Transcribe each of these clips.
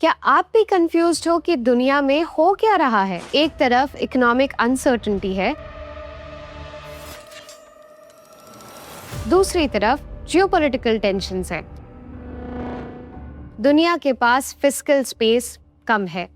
क्या आप भी कंफ्यूज्ड हो कि दुनिया में हो क्या रहा है? एक तरफ इकोनॉमिक अनसर्टेनिटी है, दूसरी तरफ जियोपॉलिटिकल टेंशन्स है। दुनिया के पास फिस्कल स्पेस कम है,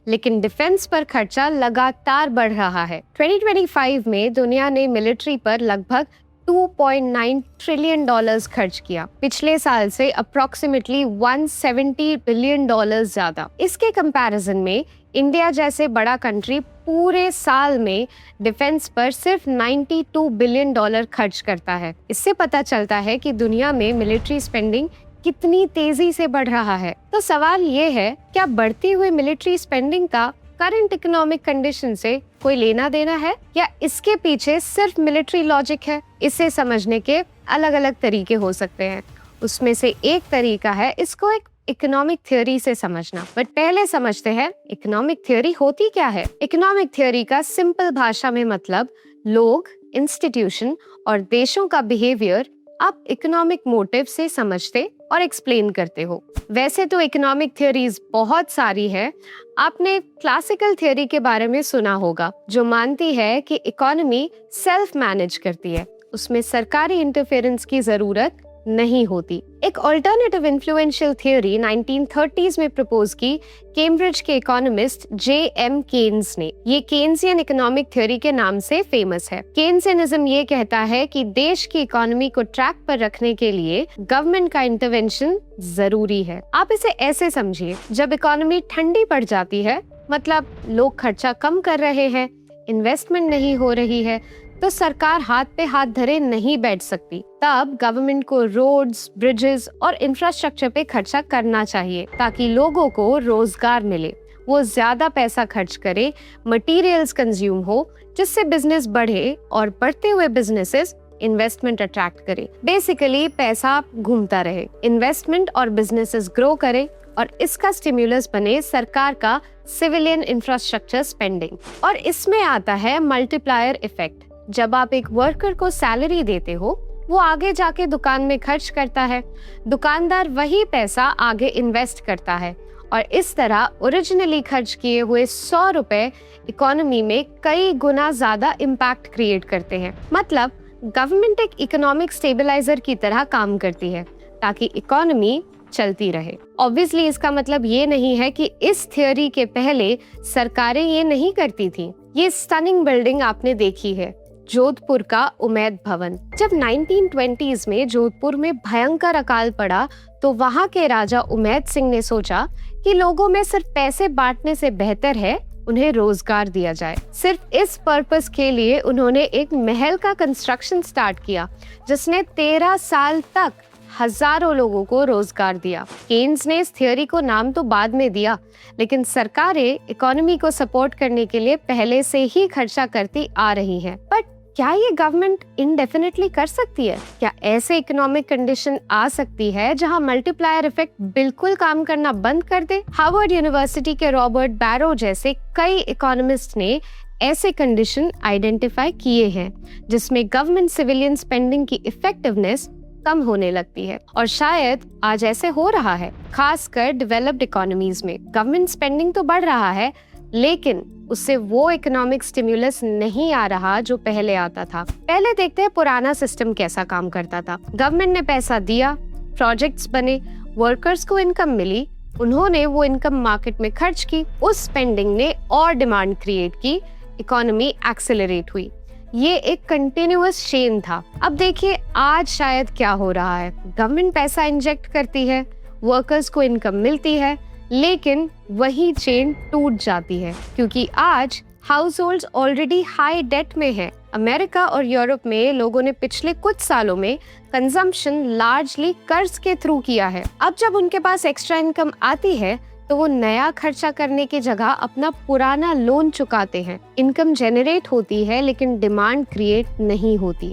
लेकिन डिफेंस पर खर्चा लगातार बढ़ रहा है। 2025 में दुनिया ने मिलिट्री पर लगभग $2.9 ट्रिलियन खर्च किया, पिछले साल से अप्रोक्सीमेटली $170 बिलियन ज्यादा। इसके कंपैरिजन में इंडिया जैसे बड़ा कंट्री पूरे साल में डिफेंस पर सिर्फ $92 बिलियन खर्च करता है। इससे पता चलता है कि दुनिया में मिलिट्री स्पेंडिंग कितनी तेजी से बढ़ रहा है। तो सवाल ये है, क्या बढ़ती हुई मिलिट्री स्पेंडिंग का करंट इकोनॉमिक कंडीशन से कोई लेना देना है, या इसके पीछे सिर्फ मिलिट्री लॉजिक है? इसे समझने के अलग अलग तरीके हो सकते हैं। उसमें से एक तरीका है इसको एक इकोनॉमिक थ्योरी से समझना। बट पहले समझते हैं इकोनॉमिक थ्योरी होती क्या है। इकोनॉमिक थ्योरी का सिंपल भाषा में मतलब लोग, इंस्टीट्यूशन और देशों का बिहेवियर आप इकोनॉमिक मोटिव से समझते और एक्सप्लेन करते हो। वैसे तो इकोनॉमिक थ्योरीज बहुत सारी है। आपने क्लासिकल थ्योरी के बारे में सुना होगा, जो मानती है कि इकोनॉमी सेल्फ मैनेज करती है, उसमें सरकारी इंटरफेरेंस की जरूरत नहीं होती। एक अल्टरनेटिव इन्फ्लुएंशियल थ्योरी 1930s में प्रपोज की कैम्ब्रिज के इकोनॉमिस्ट J.M. केन्स ने। ये केन्सियन इकोनॉमिक थ्योरी के नाम से फेमस है। केन्सियनिज्म ये कहता है कि देश की इकोनॉमी को ट्रैक पर रखने के लिए गवर्नमेंट का इंटरवेंशन जरूरी है। आप इसे ऐसे समझिए, जब इकोनॉमी ठंडी पड़ जाती है, मतलब लोग खर्चा कम कर रहे हैं, इन्वेस्टमेंट नहीं हो रही है, तो सरकार हाथ पे हाथ धरे नहीं बैठ सकती। तब गवर्नमेंट को रोड्स, ब्रिजेस और इंफ्रास्ट्रक्चर पे खर्चा करना चाहिए, ताकि लोगों को रोजगार मिले, वो ज्यादा पैसा खर्च करे, मटेरियल्स कंज्यूम हो, जिससे बिजनेस बढ़े और बढ़ते हुए बिजनेसेस इन्वेस्टमेंट अट्रैक्ट करे। बेसिकली पैसा घूमता रहे, इन्वेस्टमेंट और बिजनेसेस ग्रो करे, और इसका स्टिम्युलस बने सरकार का सिविलियन इंफ्रास्ट्रक्चर स्पेंडिंग। और इसमें आता है मल्टीप्लायर इफेक्ट। जब आप एक वर्कर को सैलरी देते हो, वो आगे जाके दुकान में खर्च करता है, दुकानदार वही पैसा आगे इन्वेस्ट करता है, और इस तरह ओरिजिनली खर्च किए हुए 100 रुपए इकोनॉमी में कई गुना ज्यादा इम्पैक्ट क्रिएट करते हैं। मतलब गवर्नमेंट एक इकोनॉमिक स्टेबलाइजर की तरह काम करती है, ताकि इकोनॉमी चलती रहे। ऑब्वियसली इसका मतलब ये नहीं है कि इस थ्योरी के पहले सरकारें ये नहीं करती थी। ये स्टनिंग बिल्डिंग आपने देखी है, जोधपुर का उमैद भवन। जब 1920s में जोधपुर में भयंकर अकाल पड़ा, तो वहाँ के राजा उमैद सिंह ने सोचा कि लोगों में सिर्फ पैसे बांटने से बेहतर है उन्हें रोजगार दिया जाए। सिर्फ इस पर्पस के लिए उन्होंने एक महल का कंस्ट्रक्शन स्टार्ट किया, जिसने 13 साल तक हजारों लोगों को रोजगार दिया। केन्स ने इस थ्योरी को नाम तो बाद में दिया, लेकिन सरकारें इकोनॉमी को सपोर्ट करने के लिए पहले से ही खर्चा करती आ रही हैं। बट क्या ये गवर्नमेंट इंडेफिनिटली कर सकती है? क्या ऐसे इकोनॉमिक कंडीशन आ सकती है जहां मल्टीप्लायर इफेक्ट बिल्कुल काम करना बंद कर दे? हार्वर्ड यूनिवर्सिटी के रॉबर्ट बैरो जैसे कई इकोनॉमिस्ट ने ऐसे कंडीशन आइडेंटिफाई किए हैं, जिसमें गवर्नमेंट सिविलियन स्पेंडिंग की इफेक्टिवनेस कम होने लगती है। और शायद आज ऐसे हो रहा है, खासकर डेवलप्ड इकोनॉमीज में। गवर्नमेंट स्पेंडिंग तो बढ़ रहा है, लेकिन उससे वो इकोनॉमिक स्टिम्युलस नहीं आ रहा जो पहले आता था। पहले देखते हैं पुराना सिस्टम कैसा काम करता था। गवर्नमेंट ने पैसा दिया, प्रोजेक्ट्स बने, वर्कर्स को इनकम मिली, उन्होंने वो इनकम मार्केट में खर्च की, उस स्पेंडिंग ने और डिमांड क्रिएट की, इकोनॉमी एक्सेलरेट हुई। ये एक कंटिन्यूअस चेन था। अब देखिए आज शायद क्या हो रहा है, गवर्नमेंट पैसा इंजेक्ट करती है, वर्कर्स को इनकम मिलती है, लेकिन वही चेन टूट जाती है, क्योंकि आज household already high debt में है। अमेरिका और यूरोप में लोगों ने पिछले कुछ सालों में कंजम्पशन लार्जली कर्ज के थ्रू किया है। अब जब उनके पास एक्स्ट्रा इनकम आती है, तो वो नया खर्चा करने की जगह अपना पुराना लोन चुकाते हैं। इनकम जनरेट होती है, लेकिन डिमांड क्रिएट नहीं होती।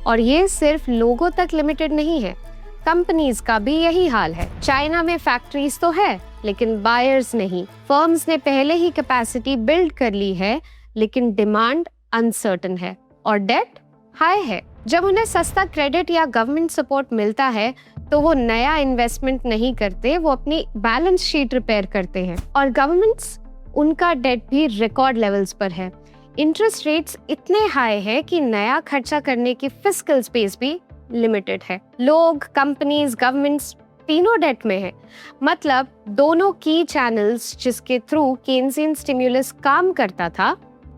और ये सिर्फ लोगों तक लिमिटेड नहीं है, कंपनीज का भी यही हाल है। चाइना में फैक्ट्रीज तो है, लेकिन बायर्स नहीं। फर्म्स ने पहले ही कैपेसिटी बिल्ड कर ली है, लेकिन डिमांड अनसर्टेन है और डेट हाई है। जब उन्हें सस्ता क्रेडिट या गवर्नमेंट सपोर्ट मिलता है, तो वो नया इन्वेस्टमेंट नहीं करते, वो अपनी बैलेंस शीट रिपेयर करते हैं। और गवर्नमेंट्स, उनका डेट भी रिकॉर्ड लेवल्स पर है। इंटरेस्ट रेट्स इतने हाई है कि नया खर्चा करने की फिस्कल स्पेस भी लिमिटेड है। लोग, कंपनीज, गवर्नमेंट्स तीनों डेट में है। मतलब दोनों की चैनल्स जिसके थ्रू केन्सियन स्टिम्युलस काम करता था,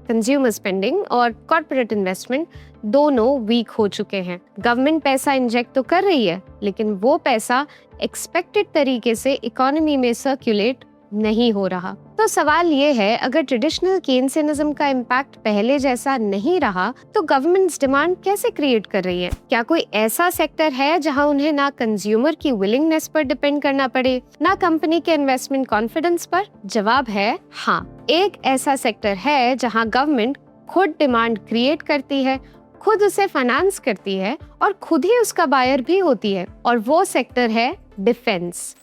कंज्यूमर स्पेंडिंग और कॉर्पोरेट इन्वेस्टमेंट, दोनों वीक हो चुके हैं। गवर्नमेंट पैसा इंजेक्ट तो कर रही है, लेकिन वो पैसा एक्सपेक्टेड तरीके से इकोनॉमी में सर्कुलेट नहीं हो रहा। तो सवाल ये है, अगर ट्रेडिशनल केन्सियनिज्म का इम्पैक्ट पहले जैसा नहीं रहा, तो गवर्नमेंट्स डिमांड कैसे क्रिएट कर रही है? क्या कोई ऐसा सेक्टर है जहां उन्हें ना कंज्यूमर की विलिंगनेस पर डिपेंड करना पड़े, ना कंपनी के इन्वेस्टमेंट कॉन्फिडेंस पर? जवाब है हाँ। एक ऐसा सेक्टर है जहां गवर्नमेंट खुद डिमांड क्रिएट करती है, खुद उसे फाइनेंस करती है और खुद ही उसका बायर भी होती है, और वो सेक्टर है डिफेंस।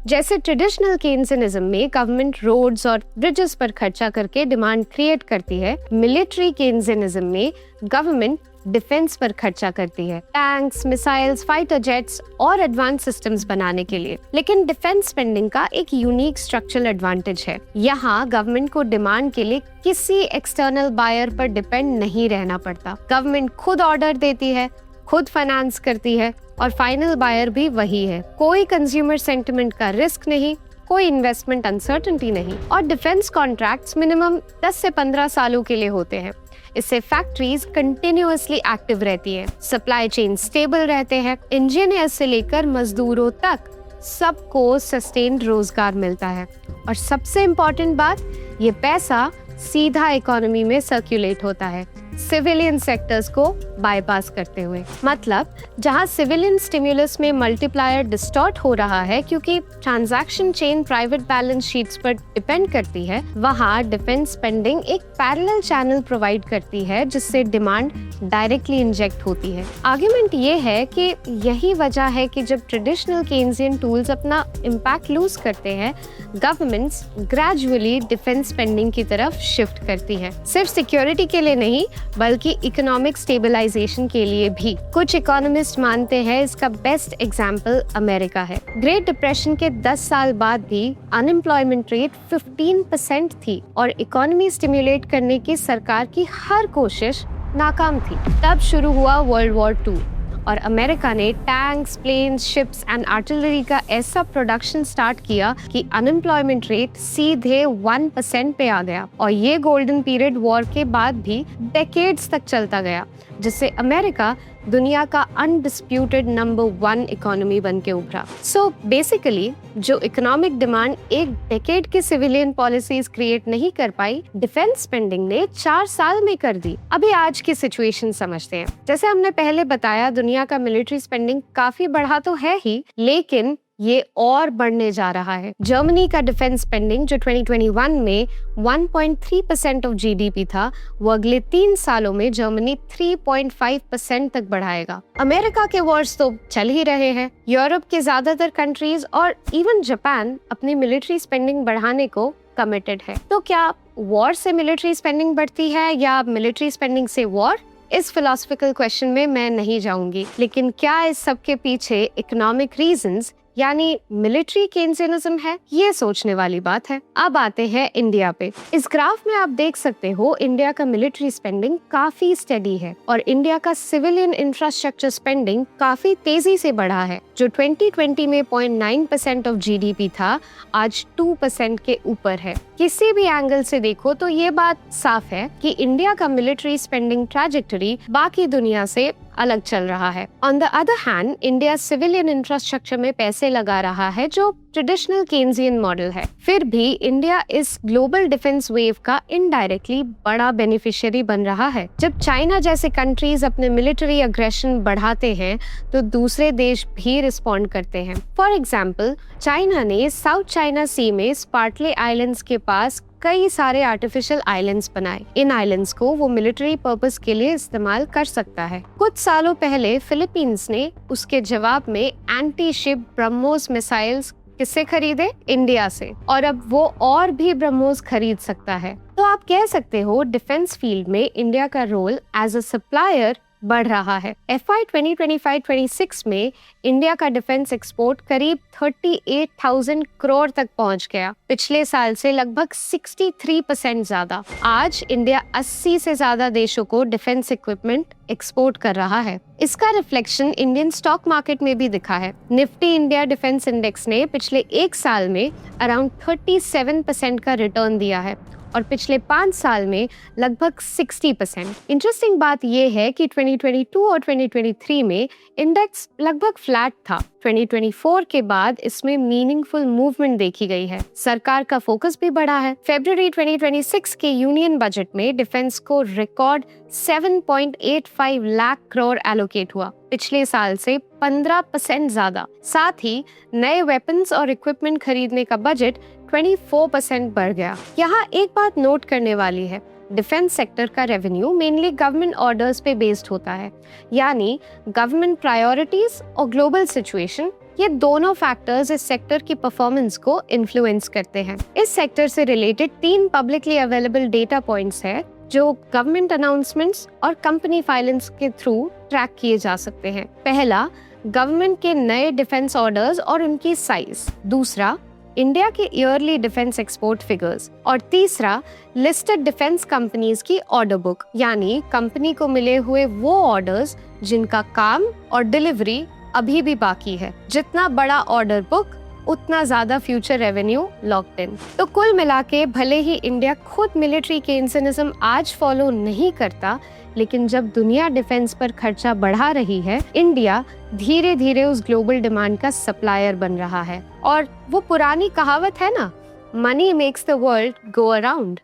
जैसे ट्रेडिशनल केन्सियनिज्म में गवर्नमेंट रोड्स और ब्रिजेस पर खर्चा करके डिमांड क्रिएट करती है, मिलिट्री केन्सियनिज्म में गवर्नमेंट डिफेंस पर खर्चा करती है, टैंक्स, मिसाइल्स, फाइटर जेट्स और एडवांस सिस्टम्स बनाने के लिए। लेकिन डिफेंस स्पेंडिंग का एक यूनिक स्ट्रक्चरल एडवांटेज है। यहाँ गवर्नमेंट को डिमांड के लिए किसी एक्सटर्नल बायर पर डिपेंड नहीं रहना पड़ता। गवर्नमेंट खुद ऑर्डर देती है, खुद फाइनेंस करती है और फाइनल बायर भी वही है। कोई कंज्यूमर सेंटिमेंट का रिस्क नहीं, कोई इन्वेस्टमेंट अनसर्टेनिटी नहीं, और डिफेंस कॉन्ट्रैक्ट्स मिनिमम 10 से 15 सालों के लिए होते हैं। इससे फैक्ट्रीज कंटिन्यूअसली एक्टिव रहती है, सप्लाई चेन स्टेबल रहते हैं, इंजीनियर्स से लेकर मजदूरों तक सबको सस्टेन्ड रोजगार मिलता है। और सबसे इम्पोर्टेंट बात, ये पैसा सीधा इकोनॉमी में सर्कुलेट होता है, सिविलियन सेक्टर्स को बाईपास करते हुए। मतलब जहां सिविलियन स्टिम्युलस में मल्टीप्लायर डिस्टॉर्ट हो रहा है क्योंकि transaction chain private balance sheets पर डिपेंड करती है, वहां डिफेंस स्पेंडिंग एक पैरेलल चैनल प्रोवाइड करती है जिससे डिमांड डायरेक्टली इंजेक्ट होती है। आर्ग्यूमेंट ये है कि यही वजह है कि जब ट्रेडिशनल केन्सियन टूल्स अपना इम्पैक्ट लूज करते हैं, गवर्नमेंट्स ग्रेजुअली डिफेंस स्पेंडिंग की तरफ शिफ्ट करती है। सिर्फ सिक्योरिटी के लिए नहीं, बल्कि इकोनॉमिक स्टेबलाइजेशन के लिए भी। कुछ इकोनॉमिस्ट मानते हैं इसका बेस्ट एग्जाम्पल अमेरिका है। ग्रेट डिप्रेशन के 10 साल बाद भी अनएम्प्लॉयमेंट रेट 15% थी और इकोनॉमी स्टिम्युलेट करने की सरकार की हर कोशिश नाकाम थी। तब शुरू हुआ वर्ल्ड वॉर 2 और अमेरिका ने tanks, planes, ships and artillery का ऐसा प्रोडक्शन स्टार्ट किया कि अनएम्प्लॉयमेंट रेट सीधे 1% पे आ गया। और ये गोल्डन पीरियड वॉर के बाद भी डेकेड्स तक चलता गया, जिससे अमेरिका दुनिया का अनडिस्प्यूटेड नंबर 1 इकोनॉमी बन के उभरा। सो बेसिकली जो इकोनॉमिक डिमांड एक डेकेड की सिविलियन पॉलिसीज क्रिएट नहीं कर पाई, डिफेंस स्पेंडिंग ने 4 साल में कर दी। अभी आज की सिचुएशन समझते हैं। जैसे हमने पहले बताया, दुनिया का मिलिट्री स्पेंडिंग काफी बढ़ा तो है ही, लेकिन ये और बढ़ने जा रहा है। जर्मनी का डिफेंस स्पेंडिंग जो 2021 में 1.3% ऑफ जीडीपी था, वो अगले 3 सालों में जर्मनी 3.5% तक बढ़ाएगा। अमेरिका के वॉर्स तो चल ही रहे हैं। यूरोप के ज्यादातर कंट्रीज और इवन जापान अपनी मिलिट्री स्पेंडिंग बढ़ाने को कमिटेड है। तो क्या वॉर से मिलिट्री स्पेंडिंग बढ़ती है या मिलिट्री स्पेंडिंग से वॉर? इस फिलोसफिकल क्वेश्चन में मैं नहीं जाऊंगी, लेकिन क्या इस सब के पीछे इकोनॉमिक रीजंस यानी मिलिट्री केन्सियनिज्म है, ये सोचने वाली बात है। अब आते हैं इंडिया पे। इस ग्राफ में आप देख सकते हो इंडिया का मिलिट्री स्पेंडिंग काफी स्टेडी है और इंडिया का सिविलियन इंफ्रास्ट्रक्चर स्पेंडिंग काफी तेजी से बढ़ा है। जो 2020 में 0.9% ऑफ जीडीपी था, आज 2% के ऊपर है। किसी भी एंगल से देखो तो ये बात साफ है कि इंडिया का मिलिट्री स्पेंडिंग ट्रैजेक्टरी बाकी दुनिया से अलग चल रहा है। On the other hand, India civilian infrastructure में पैसे लगा रहा है जो ट्रेडिशनल केन्सियन मॉडल है। फिर भी इंडिया इस ग्लोबल डिफेंस वेव का इनडायरेक्टली बड़ा बेनिफिशियरी बन रहा है। जब चाइना जैसे कंट्रीज अपने मिलिट्री अग्रेशन बढ़ाते हैं तो दूसरे देश भी रिस्पॉन्ड करते हैं। फॉर एग्जाम्पल, चाइना ने साउथ चाइना सी में स्पार्टले आइलैंड्स के पास कई सारे आर्टिफिशियल आइलैंड्स बनाए। इन आइलैंड्स को वो मिलिट्री पर्पस के लिए इस्तेमाल कर सकता है। कुछ सालों पहले फिलीपींस ने उसके जवाब में एंटी शिप ब्रह्मोस मिसाइल्स किससे खरीदे? इंडिया से। और अब वो और भी ब्रह्मोस खरीद सकता है। तो आप कह सकते हो डिफेंस फील्ड में इंडिया का रोल एज अ सप्लायर बढ़ रहा है। FY 2025-26 में इंडिया का डिफेंस एक्सपोर्ट करीब 38,000 करोड़ तक पहुंच गया, पिछले साल से लगभग 63% ज्यादा। आज इंडिया 80 से ज्यादा देशों को डिफेंस इक्विपमेंट एक्सपोर्ट कर रहा है। इसका रिफ्लेक्शन इंडियन स्टॉक मार्केट में भी दिखा है। निफ्टी इंडिया डिफेंस इंडेक्स ने पिछले एक साल में अराउंड 37% का रिटर्न दिया है और पिछले 5 साल में लगभग 60%। इंटरेस्टिंग बात यह है कि 2022 और 2023 में इंडेक्स लगभग फ्लैट था। 2024 के बाद इसमें मीनिंगफुल मूवमेंट देखी गई है। सरकार का फोकस भी बढ़ा है। फरवरी 2026 के यूनियन बजट में डिफेंस को रिकॉर्ड 7.85 लाख करोड़ एलोकेट हुआ, पिछले साल से 15% ज्यादा। साथ ही नए वेपन्स और इक्विपमेंट खरीदने का बजट 24% बढ़ गया। यहाँ एक बात नोट करने वाली है, डिफेंस सेक्टर का रेवेन्यू मेनली गवर्नमेंट ऑर्डर्स पे बेस्ड होता है, यानी गवर्नमेंट प्रायोरिटीज और ग्लोबल सिचुएशन, ये दोनों फैक्टर्स इस सेक्टर की परफॉर्मेंस को इन्फ्लुएंस करते हैं। इस सेक्टर से related 3 publicly available data points है जो गवर्नमेंट अनाउंसमेंट्स और कंपनी फाइलिंग्स के थ्रू ट्रैक किए जा सकते हैं। पहला, गवर्नमेंट के नए डिफेंस ऑर्डर्स और उनकी साइज। दूसरा, इंडिया के ईयरली डिफेंस एक्सपोर्ट फिगर्स। और तीसरा, लिस्टेड डिफेंस कंपनीज की ऑर्डर बुक, यानी कंपनी को मिले हुए वो ऑर्डर्स जिनका काम और डिलीवरी अभी भी बाकी है। जितना बड़ा ऑर्डर बुक, उतना ज्यादा फ्यूचर रेवेन्यू लॉक्ड इन। तो कुल मिलाके भले ही इंडिया खुद मिलिट्री केन्सिज्म आज फॉलो नहीं करता, लेकिन जब दुनिया डिफेंस पर खर्चा बढ़ा रही है, इंडिया धीरे धीरे उस ग्लोबल डिमांड का सप्लायर बन रहा है। और वो पुरानी कहावत है ना, money makes the world go around.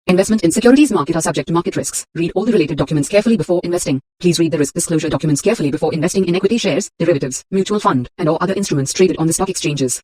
Investment in securities market are subject to market risks. Read all the related documents carefully before investing. Please read the risk disclosure documents carefully before investing in equity shares, derivatives, mutual fund, and or other instruments traded on the stock exchanges.